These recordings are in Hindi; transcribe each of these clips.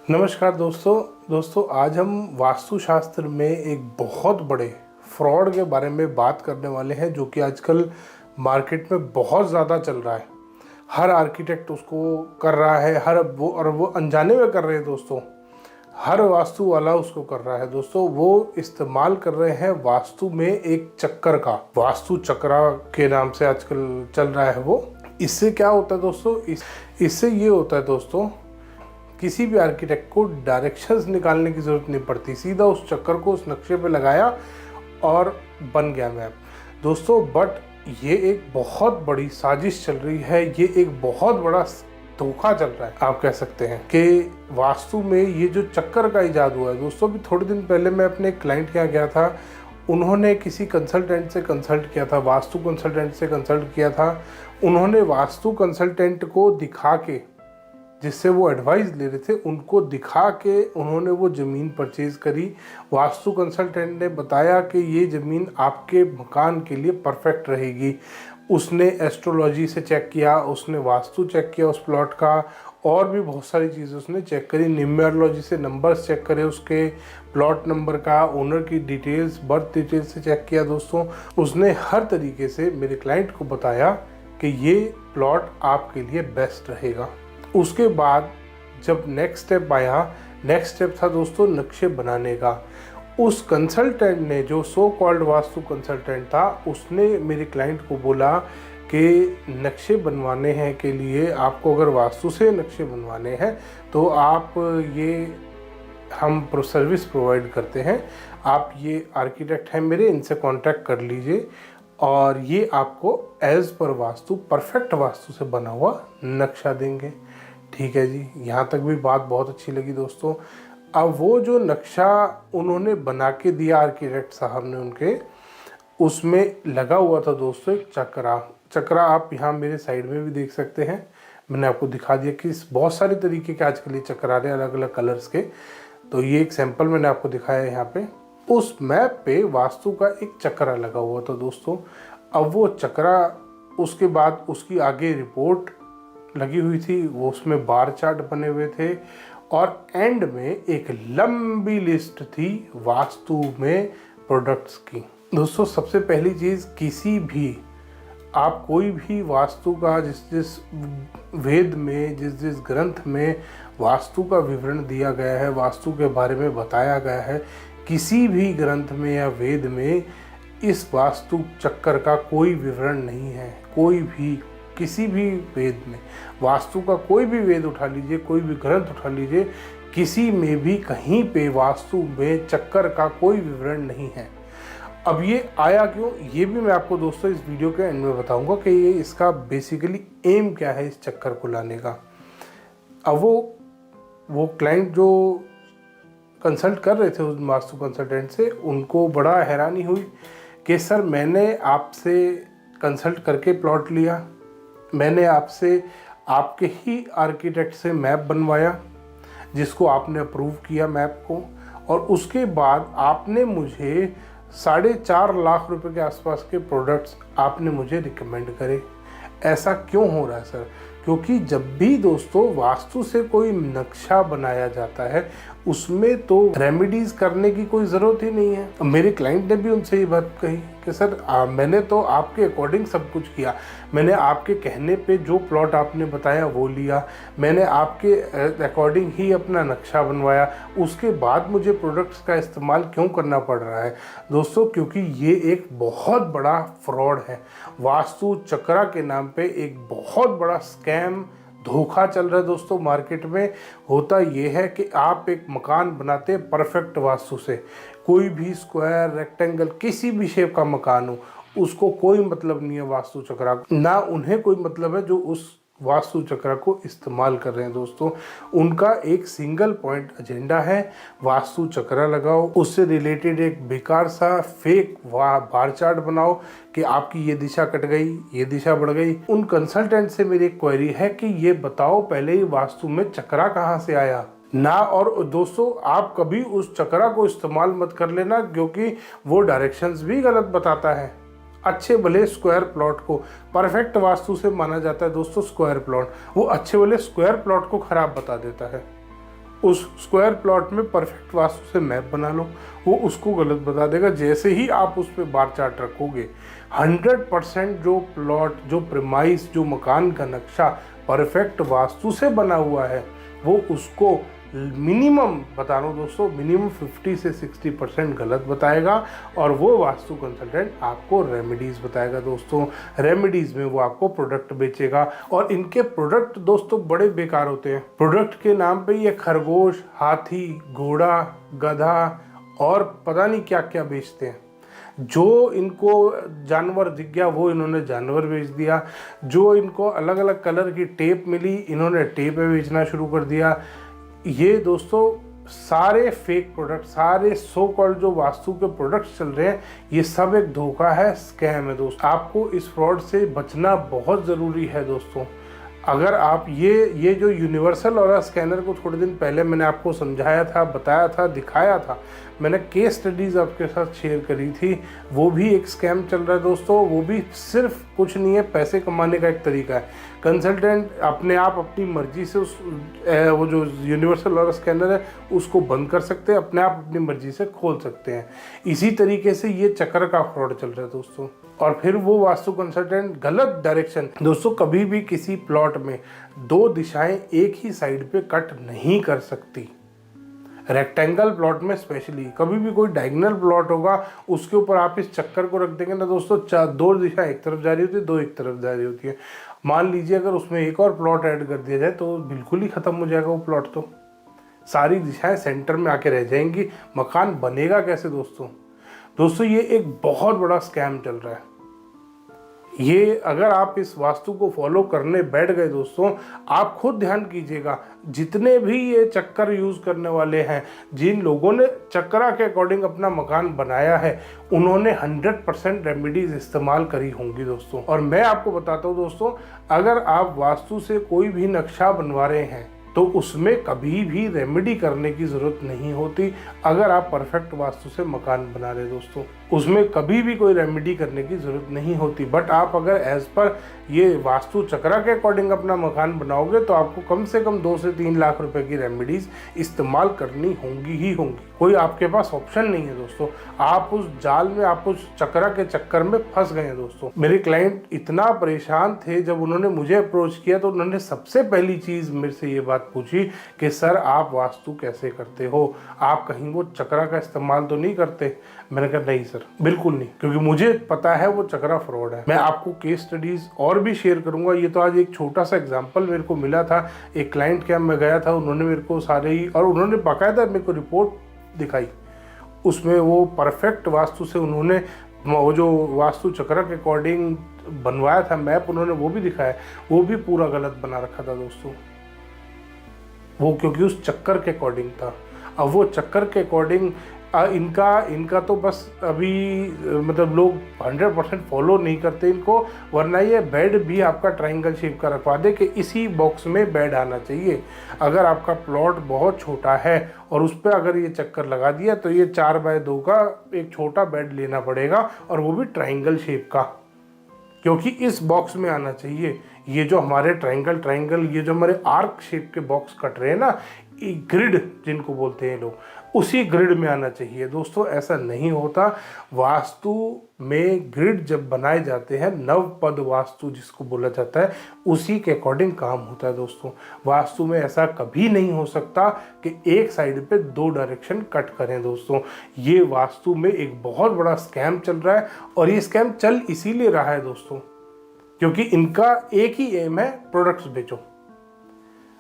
नमस्कार दोस्तों आज हम वास्तुशास्त्र में एक बहुत बड़े फ्रॉड के बारे में बात करने वाले हैं जो कि आजकल मार्केट में बहुत ज़्यादा चल रहा है। हर आर्किटेक्ट उसको कर रहा है, वो अनजाने में कर रहे हैं दोस्तों। हर वास्तु वाला उसको कर रहा है दोस्तों। वो इस्तेमाल कर रहे हैं वास्तु में एक चक्कर का, वास्तु चक्रा के नाम से आजकल चल रहा है वो। इससे क्या होता है दोस्तों, इससे ये होता है दोस्तों, किसी भी आर्किटेक्ट को डायरेक्शंस निकालने की ज़रूरत नहीं पड़ती। सीधा उस चक्कर को उस नक्शे पे लगाया और बन गया मैप दोस्तों। बट ये एक बहुत बड़ी साजिश चल रही है, ये एक बहुत बड़ा धोखा चल रहा है, आप कह सकते हैं कि वास्तु में ये जो चक्कर का इजाद हुआ है दोस्तों। अभी थोड़े दिन पहले मैं अपने क्लाइंट के यहाँ गया था, उन्होंने किसी कंसल्टेंट से कंसल्ट किया था, वास्तु कंसल्टेंट से कंसल्ट किया था। उन्होंने वास्तु कंसल्टेंट को दिखा के, जिससे वो एडवाइस ले रहे थे, उनको दिखा के उन्होंने वो ज़मीन परचेज़ करी। वास्तु कंसल्टेंट ने बताया कि ये ज़मीन आपके मकान के लिए परफेक्ट रहेगी। उसने एस्ट्रोलॉजी से चेक किया, उसने वास्तु चेक किया उस प्लॉट का, और भी बहुत सारी चीज़ें उसने चेक करी। न्यूमेरोलॉजी से नंबर्स चेक करे, उसके प्लॉट नंबर का, ओनर की डिटेल्स, बर्थ डिटेल्स से चेक किया दोस्तों। उसने हर तरीके से मेरे क्लाइंट को बताया कि ये प्लॉट आपके लिए बेस्ट रहेगा। उसके बाद जब नेक्स्ट स्टेप आया, नेक्स्ट स्टेप था दोस्तों नक्शे बनाने का। उस कंसल्टेंट ने, जो सो कॉल्ड वास्तु कंसल्टेंट था, उसने मेरे क्लाइंट को बोला कि नक्शे बनवाने हैं के लिए आपको, अगर वास्तु से नक्शे बनवाने हैं तो आप ये हम सर्विस प्रोवाइड करते हैं, आप ये आर्किटेक्ट हैं मेरे, इनसे कांटेक्ट कर लीजिए और ये आपको as per vastu, perfect vastu से बना हुआ नक्शा देंगे। ठीक है जी, यहाँ तक भी बात बहुत अच्छी लगी दोस्तों। अब वो जो नक्शा उन्होंने बना के दिया आर्किटेक्ट साहब ने उनके, उसमें लगा हुआ था दोस्तों एक चक्रा आप यहाँ मेरे साइड में भी देख सकते हैं। मैंने आपको दिखा दिया कि बहुत सारे तरीके के आजकल ये चक्र आ रहे हैं अलग अलग कलर्स के। तो ये एक सैंपल मैंने आपको दिखाया है यहाँ पे। उस मैप पे वास्तु का एक चक्रा लगा हुआ था दोस्तों। अब वो चक्रा, उसके बाद उसकी आगे रिपोर्ट लगी हुई थी, वो उसमें बार चार्ट बने हुए थे, और एंड में एक लंबी लिस्ट थी वास्तु में प्रोडक्ट्स की दोस्तों। सबसे पहली चीज़, किसी भी आप कोई भी वास्तु का जिस वेद में, जिस ग्रंथ में वास्तु का विवरण दिया गया है, वास्तु के बारे में बताया गया है, किसी भी ग्रंथ में या वेद में इस वास्तु चक्कर का कोई विवरण नहीं है। कोई भी, किसी भी वेद में, वास्तु का कोई भी वेद उठा लीजिए, कोई भी ग्रंथ उठा लीजिए, किसी में भी कहीं पे वास्तु में चक्कर का कोई विवरण नहीं है। अब ये आया क्यों, ये भी मैं आपको दोस्तों इस वीडियो के एंड में बताऊंगा कि ये इसका बेसिकली एम क्या है इस चक्कर को लाने का। अब वो क्लाइंट जो कंसल्ट कर रहे थे उस वास्तु कंसल्टेंट से, उनको बड़ा हैरानी हुई कि सर मैंने आपसे कंसल्ट करके प्लॉट लिया, मैंने आपसे आपके ही आर्किटेक्ट से मैप बनवाया जिसको आपने अप्रूव किया मैप को, और उसके बाद आपने मुझे 4.5 लाख रुपए के आसपास के प्रोडक्ट्स आपने मुझे रिकमेंड करे। ऐसा क्यों हो रहा है सर? क्योंकि जब भी दोस्तों वास्तु से कोई नक्शा बनाया जाता है, उसमें तो रेमेडीज करने की कोई ज़रूरत ही नहीं है। मेरे क्लाइंट ने भी उनसे ये बात कही कि सर मैंने तो आपके अकॉर्डिंग सब कुछ किया, मैंने आपके कहने पे जो प्लॉट आपने बताया वो लिया, मैंने आपके अकॉर्डिंग ही अपना नक्शा बनवाया, उसके बाद मुझे प्रोडक्ट्स का इस्तेमाल क्यों करना पड़ रहा है दोस्तों? क्योंकि ये एक बहुत बड़ा फ्रॉड है। वास्तु चक्रा के नाम पे एक बहुत बड़ा स्कैम, धोखा चल रहा है दोस्तों मार्केट में। होता ये है कि आप एक मकान बनाते हैं परफेक्ट वास्तु से, कोई भी स्क्वायर, रेक्टेंगल, किसी भी शेप का मकान हो, उसको कोई मतलब नहीं है वास्तु चक्रा, ना उन्हें कोई मतलब है जो उस वास्तु चक्र को इस्तेमाल कर रहे हैं दोस्तों। उनका एक सिंगल पॉइंट एजेंडा है, वास्तु चक्र लगाओ, उससे रिलेटेड एक बेकार सा फेक बार चार्ट बनाओ कि आपकी ये दिशा कट गई, ये दिशा बढ़ गई। उन कंसल्टेंट से मेरी एक क्वेरी है कि ये बताओ पहले ही वास्तु में चक्रा कहाँ से आया ना। और दोस्तों आप कभी उस चक्रा को इस्तेमाल मत कर लेना, क्योंकि वो डायरेक्शंस भी गलत बताता है। अच्छे भले स्क्वायर प्लॉट को परफेक्ट वास्तु से माना जाता है दोस्तों स्क्वायर प्लॉट, वो अच्छे भले स्क्वायर प्लॉट को खराब बता देता है। उस स्क्वायर प्लॉट में परफेक्ट वास्तु से मैप बना लो, वो उसको गलत बता देगा। जैसे ही आप उस पर बार चार्ट रखोगे 100% जो प्लॉट, जो प्रीमाइस, जो मकान का नक्शा परफेक्ट वास्तु से बना हुआ है वो उसको मिनिमम बता रहा हूँ दोस्तों, मिनिमम 50 से 60% गलत बताएगा। और वो वास्तु कंसल्टेंट आपको रेमेडीज़ बताएगा दोस्तों। रेमेडीज़ में वो आपको प्रोडक्ट बेचेगा और इनके प्रोडक्ट दोस्तों बड़े बेकार होते हैं। प्रोडक्ट के नाम पे ये खरगोश, हाथी, घोड़ा, गधा और पता नहीं क्या क्या बेचते हैं। जो इनको जानवर दिख गया वो इन्होंने जानवर बेच दिया, जो इनको अलग अलग कलर की टेप मिली इन्होंने टेप बेचना शुरू कर दिया। ये दोस्तों सारे फेक प्रोडक्ट, सारे सो कॉल्ड जो वास्तु के प्रोडक्ट्स चल रहे हैं, ये सब एक धोखा है, स्कैम है दोस्तों। आपको इस फ्रॉड से बचना बहुत ज़रूरी है दोस्तों। अगर आप ये जो यूनिवर्सल ऑरा स्कैनर को थोड़े दिन पहले मैंने आपको समझाया था, बताया था, दिखाया था, मैंने केस स्टडीज़ आपके साथ शेयर करी थी, वो भी एक स्कैम चल रहा है दोस्तों। वो भी सिर्फ कुछ नहीं है, पैसे कमाने का एक तरीका है। कंसल्टेंट अपने आप अपनी मर्जी से वो जो यूनिवर्सल ऑरा स्कैनर है उसको बंद कर सकते हैं, अपने आप अपनी मर्जी से खोल सकते हैं। इसी तरीके से ये चक्र का फ्रॉड चल रहा है दोस्तों। और फिर वो वास्तु कंसल्टेंट गलत डायरेक्शन दोस्तों, कभी भी किसी प्लॉट में 2 दिशाएं एक ही साइड पे कट नहीं कर सकती। रेक्टेंगल प्लॉट में स्पेशली कभी भी कोई डायगोनल प्लॉट होगा उसके ऊपर आप इस चक्कर को रख देंगे ना दोस्तों, 2 दिशा एक तरफ जा रही होती है, 2 एक तरफ जा रही होती है। मान लीजिए अगर उसमें एक और प्लॉट ऐड कर दिया जाए तो बिल्कुल ही खत्म हो जाएगा वो प्लॉट। तो सारी दिशाएं सेंटर में आके रह जाएंगी, मकान बनेगा कैसे दोस्तों? दोस्तों ये एक बहुत बड़ा स्कैम चल रहा है। ये अगर आप इस वास्तु को फॉलो करने बैठ गए दोस्तों, आप खुद ध्यान कीजिएगा, जितने भी ये चक्कर यूज करने वाले हैं, जिन लोगों ने चक्रा के अकॉर्डिंग अपना मकान बनाया है, उन्होंने 100% रेमेडीज इस्तेमाल करी होंगी दोस्तों। और मैं आपको बताता हूँ दोस्तों, अगर आप वास्तु से कोई भी नक्शा बनवा रहे हैं तो उसमें कभी भी रेमेडी करने की ज़रूरत नहीं होती। अगर आप परफेक्ट वास्तु से मकान बना रहे दोस्तों, उसमें कभी भी कोई रेमेडी करने की ज़रूरत नहीं होती। बट आप अगर एज पर ये वास्तु चक्रा के अकॉर्डिंग अपना मकान बनाओगे तो आपको कम से कम 2 से 3 लाख रुपए की रेमेडीज इस्तेमाल करनी होंगी ही होंगी। कोई आपके पास ऑप्शन नहीं है दोस्तों। आप उस जाल में, आप उस चक्रा के चक्कर में फंस गए हैं दोस्तों। मेरे क्लाइंट इतना परेशान थे, जब उन्होंने मुझे अप्रोच किया तो उन्होंने सबसे पहली चीज़ मेरे से ये बात पूछी कि सर आप वास्तु कैसे करते हो, आप कहीं वो चक्रा का इस्तेमाल तो नहीं करते? मैंने कहा नहीं सर, बिल्कुल नहीं, क्योंकि मुझे पता है वो चक्रा फ्रॉड है। मैं आपको केस स्टडीज और भी शेयर करूंगा। ये तो आज एक छोटा सा एग्जांपल मेरे को मिला था। एक क्लाइंट के यहाँ मैं गया था, उन्होंने मेरे को सारे ही, और उन्होंने बाकायदा मेरे को रिपोर्ट दिखाई, उसमें वो परफेक्ट वास्तु से उन्होंने वो जो वास्तु चक्र के अकॉर्डिंग बनवाया था मैप, उन्होंने वो भी दिखाया, वो भी पूरा गलत बना रखा था दोस्तों। वो क्योंकि उस चक्कर के अकॉर्डिंग था। अब वो चक्कर के अकॉर्डिंग इनका तो बस अभी मतलब लोग 100% फॉलो नहीं करते इनको, वरना ये बेड भी आपका ट्रायंगल शेप का रखवा दे कि इसी बॉक्स में बेड आना चाहिए। अगर आपका प्लॉट बहुत छोटा है और उस पर अगर ये चक्कर लगा दिया तो ये 4x2 का एक छोटा बेड लेना पड़ेगा, और वो भी ट्रायंगल शेप का, क्योंकि इस बॉक्स में आना चाहिए। ये जो हमारे ट्रायंगल ये जो हमारे आर्क शेप के बॉक्स कट रहे हैं ना, ग्रिड जिनको बोलते हैं लोग, उसी ग्रिड में आना चाहिए दोस्तों। ऐसा नहीं होता। वास्तु में ग्रिड जब बनाए जाते हैं, नवपद वास्तु जिसको बोला जाता है, उसी के अकॉर्डिंग काम होता है दोस्तों। वास्तु में ऐसा कभी नहीं हो सकता कि एक साइड पे 2 डायरेक्शन कट करें दोस्तों। ये वास्तु में एक बहुत बड़ा स्कैम चल रहा है, और ये स्कैम चल इसीलिए रहा है दोस्तों क्योंकि इनका एक ही एम है, प्रोडक्ट्स बेचो।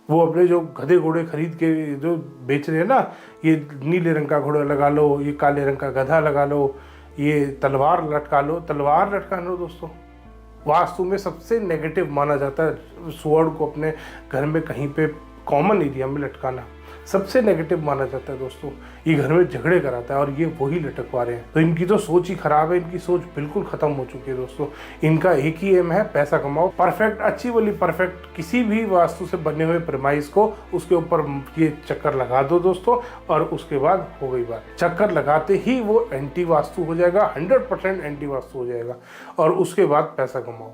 वो अपने जो गधे घोड़े खरीद के जो बेच रहे हैं ना, ये नीले रंग का घोड़ा लगा लो, ये काले रंग का गधा लगा लो, ये तलवार लटका लो, तलवार लटका लो दोस्तों। वास्तु में सबसे नेगेटिव माना जाता है स्वॉर्ड को अपने घर में कहीं पे कॉमन एरिया में लटकाना, सबसे नेगेटिव माना जाता है दोस्तों। ये घर में झगड़े कराता है और ये वही लटकवा रहे हैं। तो इनकी तो सोच ही खराब है, इनकी सोच बिल्कुल खत्म हो चुकी है दोस्तों। इनका एक ही एम है, पैसा कमाओ। परफेक्ट, अच्छी वाली परफेक्ट किसी भी वास्तु से बने हुए प्रेमाइस को उसके ऊपर ये चक्कर लगा दो दोस्तों, और उसके बाद हो गई बात। चक्कर लगाते ही वो एंटी वास्तु हो जाएगा, 100% एंटी वास्तु हो जाएगा, और उसके बाद पैसा कमाओ।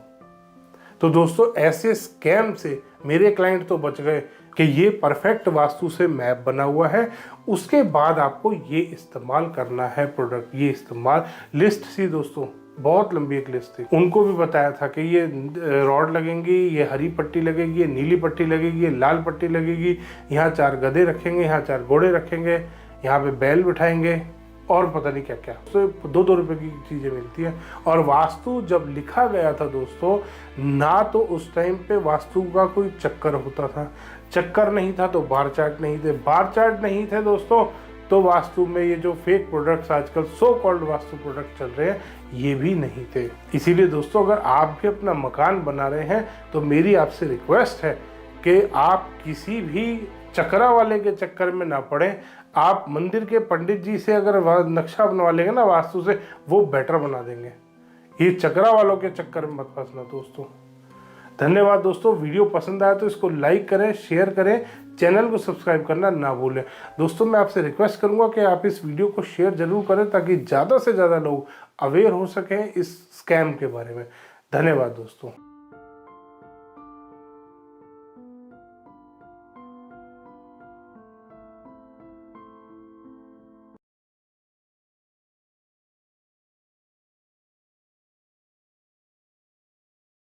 तो दोस्तों ऐसे स्कैम से मेरे क्लाइंट तो बच गए कि ये परफेक्ट वास्तु से मैप बना हुआ है, उसके बाद आपको ये इस्तेमाल करना है प्रोडक्ट, ये इस्तेमाल। लिस्ट सी दोस्तों, बहुत लंबी एक लिस्ट थी। उनको भी बताया था कि ये रॉड लगेंगी, ये हरी पट्टी लगेगी, ये नीली पट्टी लगेगी, ये लाल पट्टी लगेगी, यहाँ 4 गधे रखेंगे, यहाँ 4 घोड़े रखेंगे, यहाँ पे बैल बिठाएंगे और पता नहीं क्या क्या। तो 2-2 रुपए की चीज़ें मिलती हैं। और वास्तु जब लिखा गया था दोस्तों, ना तो उस टाइम पे वास्तु का कोई चक्कर होता था, चक्कर नहीं था तो बार चार्ट नहीं थे, बार चार्ट नहीं थे दोस्तों तो वास्तु में ये जो फेक प्रोडक्ट्स आजकल सो कॉल्ड वास्तु प्रोडक्ट चल रहे हैं, ये भी नहीं थे। इसीलिए दोस्तों, अगर आप भी अपना मकान बना रहे हैं तो मेरी आपसे रिक्वेस्ट है कि आप किसी भी चक्रा वाले के चक्कर में ना पड़े। आप मंदिर के पंडित जी से अगर नक्शा बनवा लेंगे ना वास्तु से, वो बेटर बना देंगे। ये चक्रा वालों के चक्कर में मत फंसना दोस्तों। धन्यवाद दोस्तों। वीडियो पसंद आया तो इसको लाइक करें, शेयर करें, चैनल को सब्सक्राइब करना ना भूलें। दोस्तों, मैं आपसे रिक्वेस्ट करूंगा कि आप इस वीडियो को शेयर जरूर करें ताकि ज़्यादा से ज़्यादा लोग अवेयर हो सकें इस स्कैम के बारे में। धन्यवाद दोस्तों।